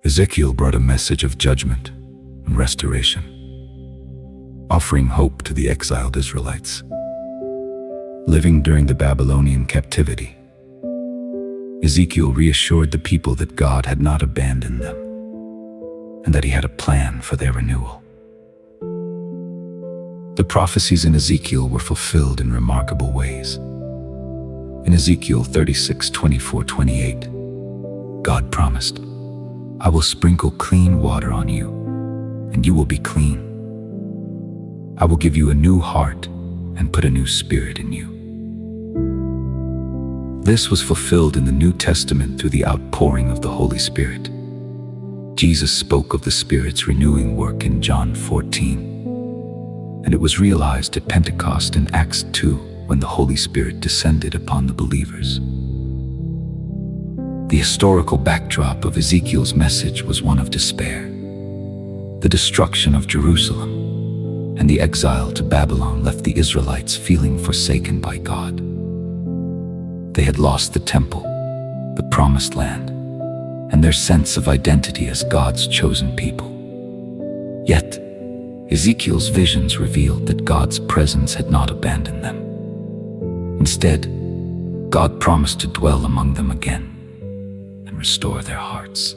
Ezekiel brought a message of judgment and restoration, offering hope to the exiled Israelites living during the Babylonian captivity. Ezekiel reassured the people that God had not abandoned them and that he had a plan for their renewal. The prophecies in Ezekiel were fulfilled in remarkable ways. In Ezekiel 36:24-28, God promised, "I will sprinkle clean water on you, and you will be clean. I will give you a new heart and put a new spirit in you." This was fulfilled in the New Testament through the outpouring of the Holy Spirit. Jesus spoke of the Spirit's renewing work in John 14, and it was realized at Pentecost in Acts 2 when the Holy Spirit descended upon the believers. The historical backdrop of Ezekiel's message was one of despair. The destruction of Jerusalem and the exile to Babylon left the Israelites feeling forsaken by God. They had lost the temple, the promised land, and their sense of identity as God's chosen people. Yet, Ezekiel's visions revealed that God's presence had not abandoned them. Instead, God promised to dwell among them again and restore their hearts.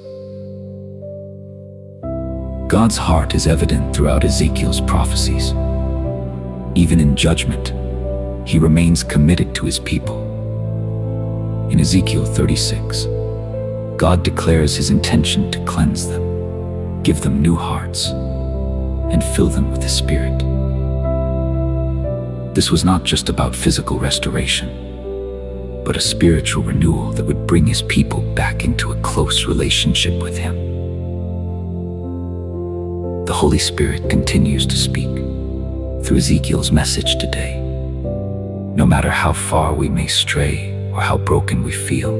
God's heart is evident throughout Ezekiel's prophecies. Even in judgment, he remains committed to his people. In Ezekiel 36, God declares his intention to cleanse them, give them new hearts, and fill them with his Spirit. This was not just about physical restoration, but a spiritual renewal that would bring his people back into a close relationship with him. The Holy Spirit continues to speak through Ezekiel's message today. No matter how far we may stray or how broken we feel,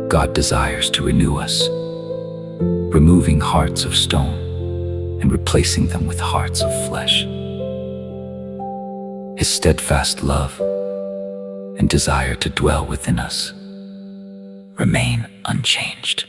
God desires to renew us, removing hearts of stone and replacing them with hearts of flesh. His steadfast love and desire to dwell within us remain unchanged.